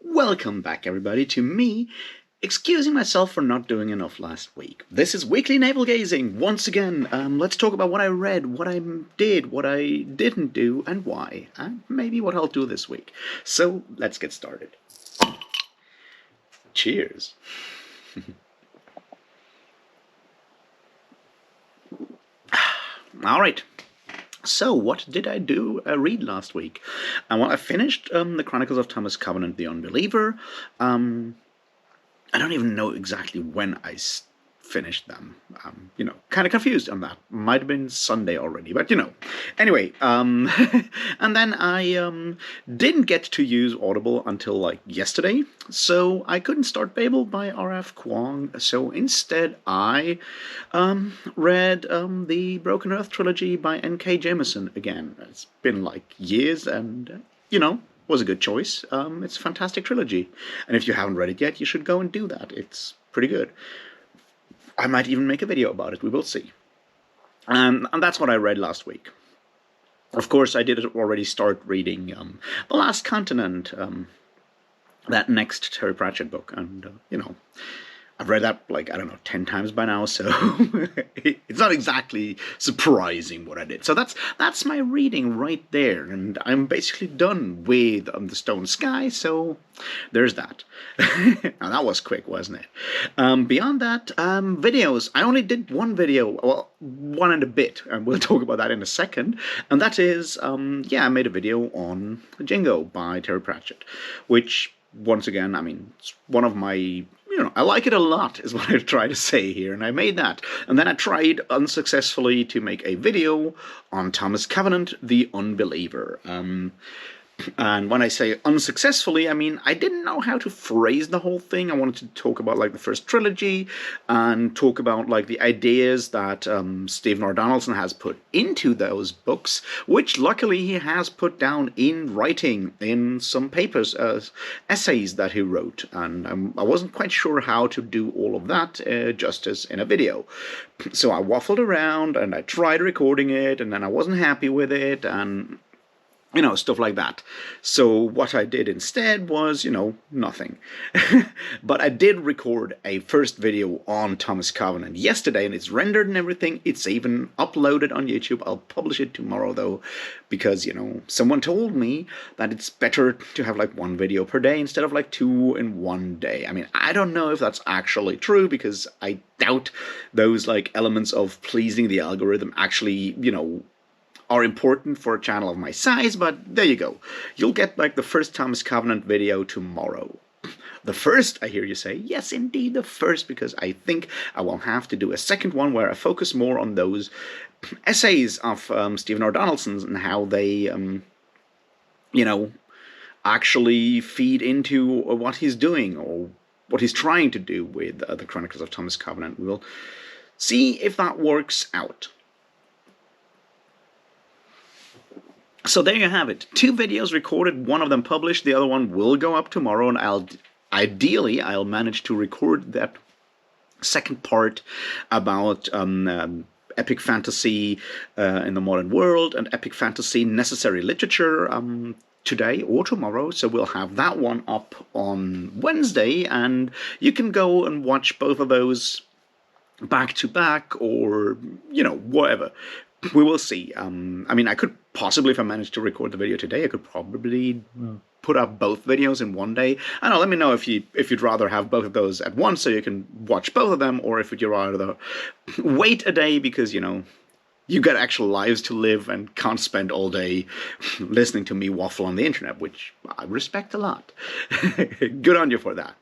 Welcome back, everybody, to me excusing myself for not doing enough last week. This is Weekly Navel-Gazing. Once again, let's talk about what I read, what I did, what I didn't do, and why. And maybe what I'll do this week. So, let's get started. Cheers. Alright. So, what did I read last week? Well, I finished The Chronicles of Thomas Covenant the Unbeliever. I don't even know exactly when I finished them. Kind of confused on that. Might have been Sunday already, but Anyway, and then I didn't get to use Audible until like yesterday, so I couldn't start Babel by R.F. Kuang. So instead, I read the Broken Earth trilogy by N.K. Jemisin again. It's been like years, and was a good choice. It's a fantastic trilogy, and if you haven't read it yet, you should go and do that. It's pretty good. I might even make a video about it, we will see. And that's what I read last week. Of course, I did already start reading The Last Continent, that next Terry Pratchett book, and, I've read that, 10 times by now, so it's not exactly surprising what I did. So that's my reading right there, and I'm basically done with The Stone Sky, so there's that. Now, that was quick, wasn't it? Beyond that, videos. I only did one video, well, one and a bit, and we'll talk about that in a second, and that is, I made a video on Jingo by Terry Pratchett, which, once again, it's one of my... I like it a lot, is what I try to say here, and I made that. And then I tried unsuccessfully to make a video on Thomas Covenant, the Unbeliever. And when I say unsuccessfully, I didn't know how to phrase the whole thing. I wanted to talk about, the first trilogy, and talk about, the ideas that Stephen R. Donaldson has put into those books, which luckily he has put down in writing, in some papers, essays that he wrote. And I wasn't quite sure how to do all of that justice in a video. So I waffled around, and I tried recording it, and then I wasn't happy with it, and... stuff like that. So what I did instead was, nothing. But I did record a first video on Thomas Covenant yesterday, and it's rendered and everything. It's even uploaded on YouTube. I'll publish it tomorrow, though, because, someone told me that it's better to have, one video per day instead of, 2 in one day. I don't know if that's actually true, because I doubt those, elements of pleasing the algorithm actually, are important for a channel of my size, but there you go. You'll get, the first Thomas Covenant video tomorrow. The first, I hear you say. Yes, indeed, the first, because I think I will have to do a second one where I focus more on those essays of Stephen R. Donaldson's and how they, actually feed into what he's doing, or what he's trying to do with the Chronicles of Thomas Covenant. We'll see if that works out. So there you have it. 2 videos recorded, one of them published, the other one will go up tomorrow, and ideally I'll manage to record that second part about epic fantasy in the modern world and epic fantasy necessary literature today or tomorrow. So we'll have that one up on Wednesday, and you can go and watch both of those back to back, or whatever. We will see. I could possibly, if I managed to record the video today, I could probably put up both videos in one day. I don't know, let me know if you'd rather have both of those at once so you can watch both of them, or if you'd rather wait a day because, you got actual lives to live and can't spend all day listening to me waffle on the internet, which I respect a lot. Good on you for that.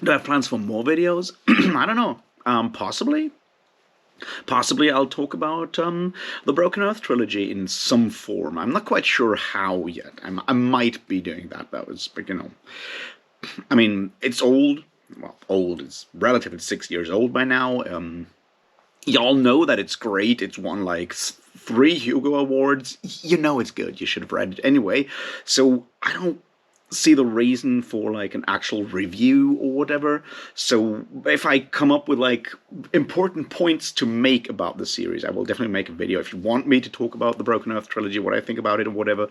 Do I have plans for more videos? I don't know. Possibly. Possibly I'll talk about the Broken Earth trilogy in some form. I'm not quite sure how yet. I might be doing that, though. It's old. Well, old. It's relatively 6 years old by now. Y'all know that it's great. It's won, 3 Hugo Awards. It's good. You should have read it anyway. So I don't see the reason for an actual review or whatever. So if I come up with important points to make about the series, I will definitely make a video. If you want me to talk about the Broken Earth trilogy, what I think about it or whatever,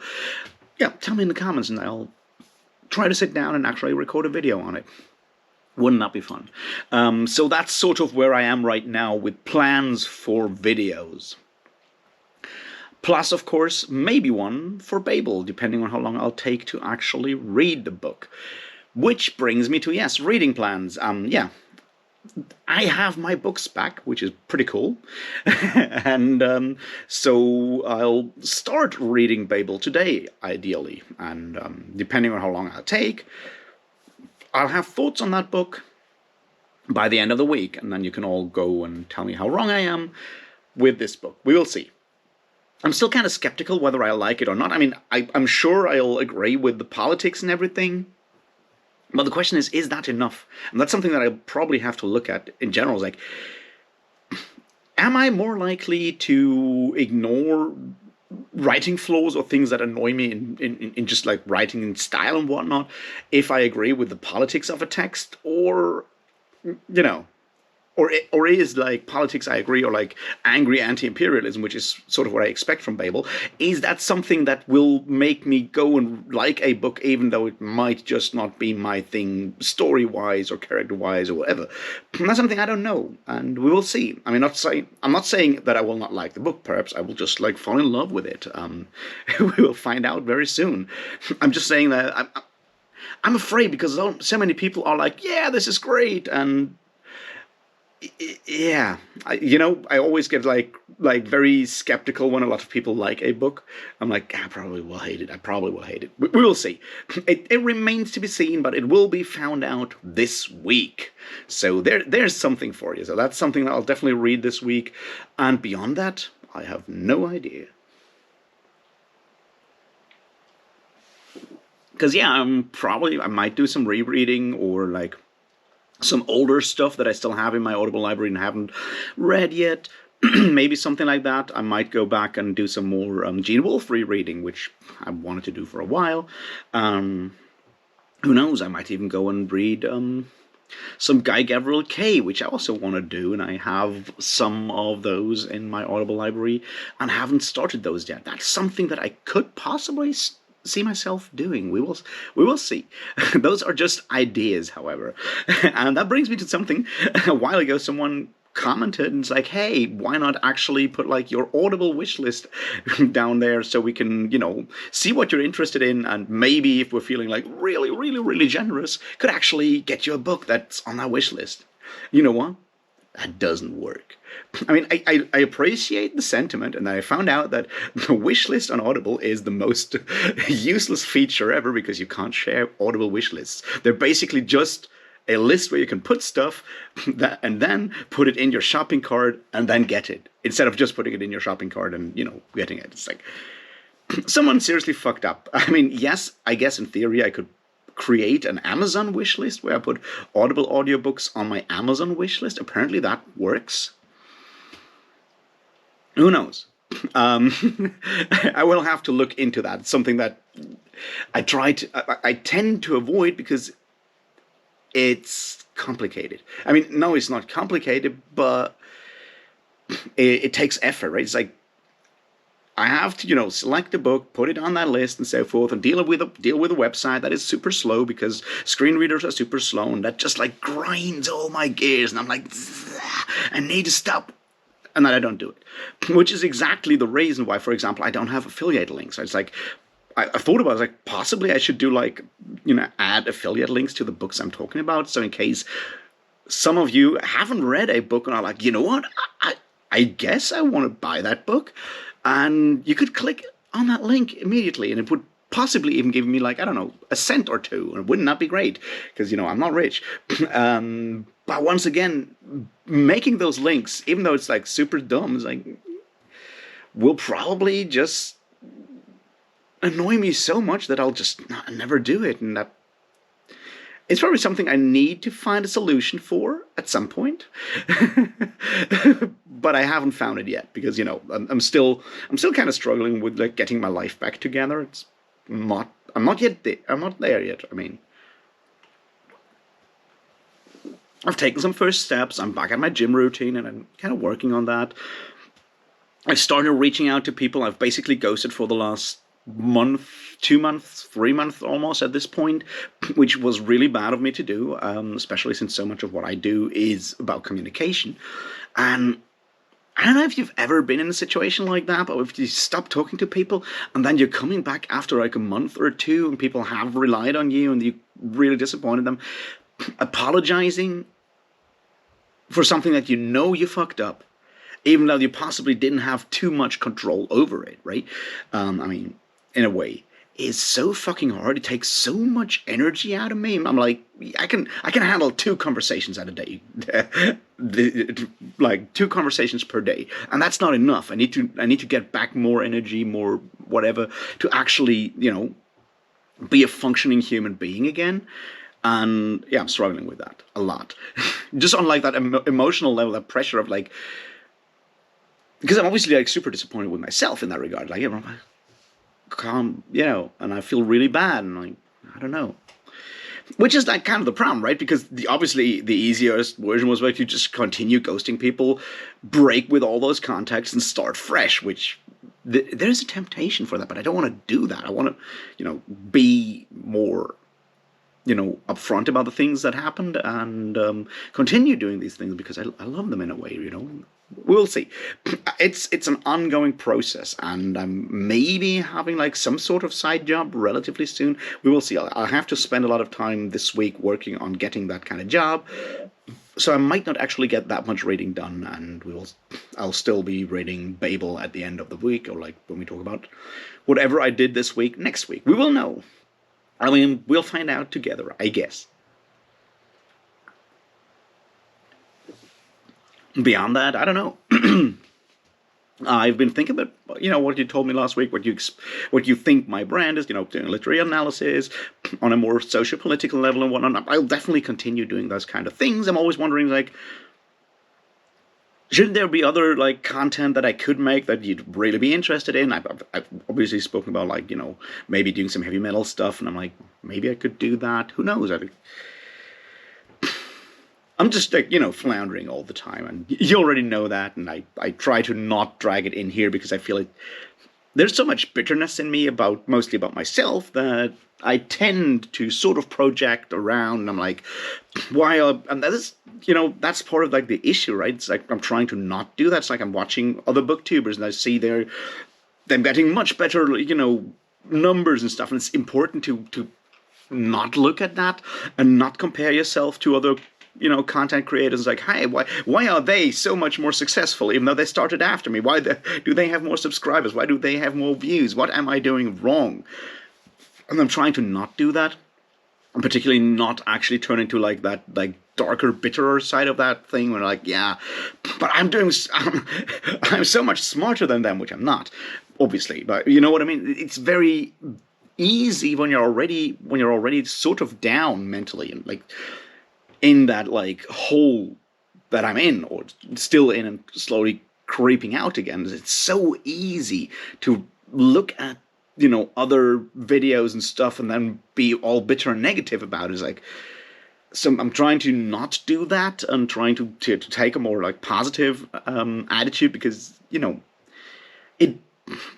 yeah, tell me in the comments, and I'll try to sit down and actually record a video on it. Wouldn't that be fun? So that's sort of where I am right now with plans for videos. Plus, of course, maybe one for Babel, depending on how long I'll take to actually read the book. Which brings me to, yes, reading plans. Yeah, I have my books back, which is pretty cool. And so I'll start reading Babel today, ideally. And depending on how long I'll take, I'll have thoughts on that book by the end of the week. And then you can all go and tell me how wrong I am with this book. We will see. I'm still kind of skeptical whether I like it or not. I mean, I'm sure I'll agree with the politics and everything. But the question is that enough? And that's something that I probably have to look at in general. Is like, am I more likely to ignore writing flaws or things that annoy me in just like writing in style and whatnot if I agree with the politics of a text? Or, you know, or is like politics I agree, or like angry anti-imperialism, which is sort of what I expect from Babel, is that something that will make me go and like a book even though it might just not be my thing story-wise or character-wise or whatever? That's something I don't know, and we will see. I mean, I'm not saying that I will not like the book. Perhaps I will just like fall in love with it. We will find out very soon. I'm just saying that I'm afraid because so many people are like, yeah, this is great, and yeah, I always get like very skeptical when a lot of people like a book. I'm like, I probably will hate it. I probably will hate it. We will see. It remains to be seen, but it will be found out this week. So there's something for you. So that's something that I'll definitely read this week. And beyond that, I have no idea. Because yeah, I might do some rereading or like some older stuff that I still have in my Audible library and haven't read yet. Maybe something like that. I might go back and do some more Gene Wolfe rereading, which I wanted to do for a while. Who knows? I might even go and read some Guy Gavriel Kay, which I also want to do, and I have some of those in my Audible library and haven't started those yet. That's something that I could possibly see myself doing. We will see. Those are just ideas, however. And that brings me to something. A while ago, someone commented and it's like, hey, why not actually put like your Audible wish list down there so we can, see what you're interested in, and maybe if we're feeling like really, really, really generous, could actually get you a book that's on that wish list. You know what? That doesn't work. I mean, I appreciate the sentiment, and I found out that the wish list on Audible is the most useless feature ever because you can't share Audible wish lists. They're basically just a list where you can put stuff and then put it in your shopping cart and then get it, instead of just putting it in your shopping cart and, getting it. It's like, someone seriously fucked up. I mean, yes, I guess in theory I could create an Amazon wish list where I put Audible audiobooks on my Amazon wish list. Apparently that works. Who knows? I will have to look into that. It's something that I tend to avoid because it's complicated. I mean, no, it's not complicated, but it takes effort, right? It's like, I have to, select a book, put it on that list and so forth, and deal with a website that is super slow because screen readers are super slow, and that just like grinds all my gears, and I'm like, I need to stop. And then I don't do it, which is exactly the reason why, for example, I don't have affiliate links. It's like, I thought about it, like, possibly I should do like, add affiliate links to the books I'm talking about. So in case some of you haven't read a book and are like, you know what, I guess I want to buy that book. And you could click on that link immediately, and it would possibly even give me, like, I don't know, a cent or two. And wouldn't that be great? Because, I'm not rich. But once again, making those links, even though it's like super dumb, is like, will probably just annoy me so much that I'll just never do it. And that it's probably something I need to find a solution for at some point. But I haven't found it yet because, I'm still kind of struggling with like getting my life back together. I'm not there yet. I mean, I've taken some first steps. I'm back at my gym routine and I'm kind of working on that. I started reaching out to people. I've basically ghosted for the last month, 2 months, 3 months almost at this point, which was really bad of me to do, especially since so much of what I do is about communication. And I don't know if you've ever been in a situation like that, but if you stop talking to people and then you're coming back after like a month or two and people have relied on you and you really disappointed them, apologizing for something that you know you fucked up, even though you possibly didn't have too much control over it, right? I mean, in a way, is so fucking hard. It takes so much energy out of me. I'm like, I can handle 2 conversations at a day, like 2 conversations per day, and that's not enough. I need to get back more energy, more whatever, to actually be a functioning human being again. And yeah, I'm struggling with that a lot. Just on like that emotional level, that pressure of like, because I'm obviously like super disappointed with myself in that regard. Like, I'm calm, and I feel really bad, and like, I don't know. Which is like kind of the problem, right? Because obviously the easiest version was like you just continue ghosting people, break with all those contacts, and start fresh. Which there's a temptation for that, but I don't want to do that. I want to, be more upfront about the things that happened and continue doing these things because I love them in a way. We'll see. It's an ongoing process, and I'm maybe having like some sort of side job relatively soon. We will see. I'll have to spend a lot of time this week working on getting that kind of job, so I might not actually get that much reading done, and I'll still be reading Babel at the end of the week, or like when we talk about whatever I did this week next week. We will know. I mean, we'll find out together, I guess. Beyond that, I don't know. I've been thinking about, what you told me last week, what you think my brand is, doing literary analysis on a more socio-political level and whatnot. I'll definitely continue doing those kind of things. I'm always wondering, like, shouldn't there be other like content that I could make that you'd really be interested in? I've obviously spoken about like maybe doing some heavy metal stuff, and I'm like, maybe I could do that. Who knows? I'm just like floundering all the time, and you already know that. And I try to not drag it in here because I feel like there's so much bitterness in me mostly about myself that I tend to sort of project around. And I'm like, why? And that is, that's part of like the issue, right? It's like I'm trying to not do that. It's like I'm watching other booktubers and I see them getting much better, numbers and stuff. And it's important to not look at that and not compare yourself to other content creators. Like, hey, why are they so much more successful even though they started after me? Why do they have more subscribers? Why do they have more views? What am I doing wrong? And I'm trying to not do that. And particularly not actually turn into like that like darker, bitterer side of that thing where like, yeah, but I'm so much smarter than them, which I'm not, obviously. But you know what I mean? It's very easy when you're already sort of down mentally and like in that like hole that I'm in or still in and slowly creeping out again. It's so easy to look at other videos and stuff and then be all bitter and negative about it. It's like, so I'm trying to not do that and trying to take a more like positive attitude because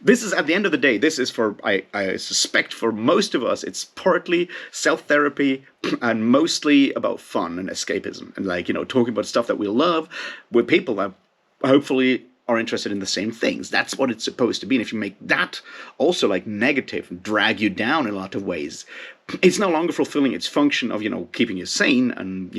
this is, at the end of the day, this is for, I suspect for most of us, it's partly self-therapy and mostly about fun and escapism and like, talking about stuff that we love with people that hopefully are interested in the same things. That's what it's supposed to be. And if you make that also like negative and drag you down in a lot of ways, it's no longer fulfilling its function of, keeping you sane and,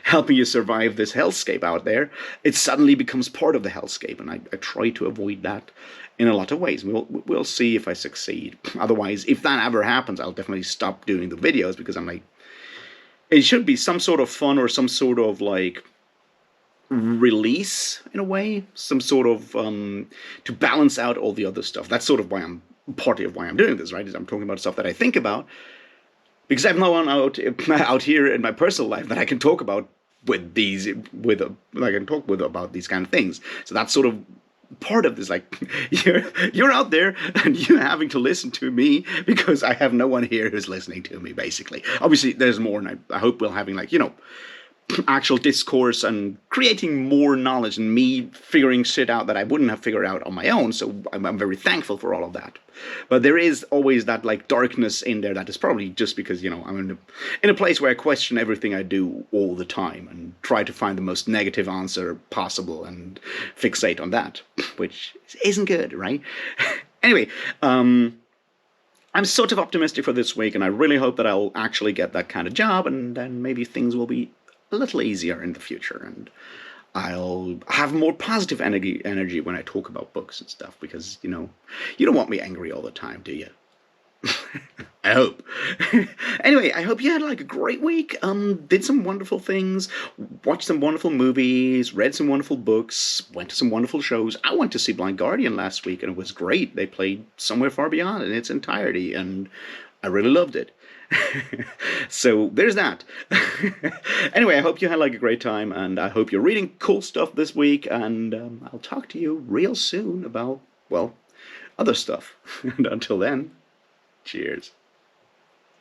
helping you survive this hellscape out there. It suddenly becomes part of the hellscape. And I try to avoid that in a lot of ways. We'll see if I succeed. Otherwise, if that ever happens, I'll definitely stop doing the videos because I'm like, it should be some sort of fun or some sort of like release in a way, some sort of to balance out all the other stuff. That's sort of why I'm doing this, right? Is I'm talking about stuff that I think about because I have no one out here in my personal life that I can talk about about these kind of things. So that's sort of part of this, like you're out there and you're having to listen to me because I have no one here who's listening to me, basically. Obviously there's more, and I hope we're having like actual discourse and creating more knowledge and me figuring shit out that I wouldn't have figured out on my own. So I'm very thankful for all of that. But there is always that like darkness in there that is probably just because, I'm in a place where I question everything I do all the time and try to find the most negative answer possible and fixate on that, which isn't good, right? Anyway, I'm sort of optimistic for this week, and I really hope that I'll actually get that kind of job, and then maybe things will be a little easier in the future, and I'll have more positive energy when I talk about books and stuff, because, you don't want me angry all the time, do you? I hope. Anyway, I hope you had like a great week. Did some wonderful things, watched some wonderful movies, read some wonderful books, went to some wonderful shows. I went to see Blind Guardian last week, and it was great. They played Somewhere Far Beyond in its entirety, and I really loved it. So there's that. Anyway, I hope you had like a great time, and I hope you're reading cool stuff this week, and I'll talk to you real soon about, well, other stuff. And until then, cheers.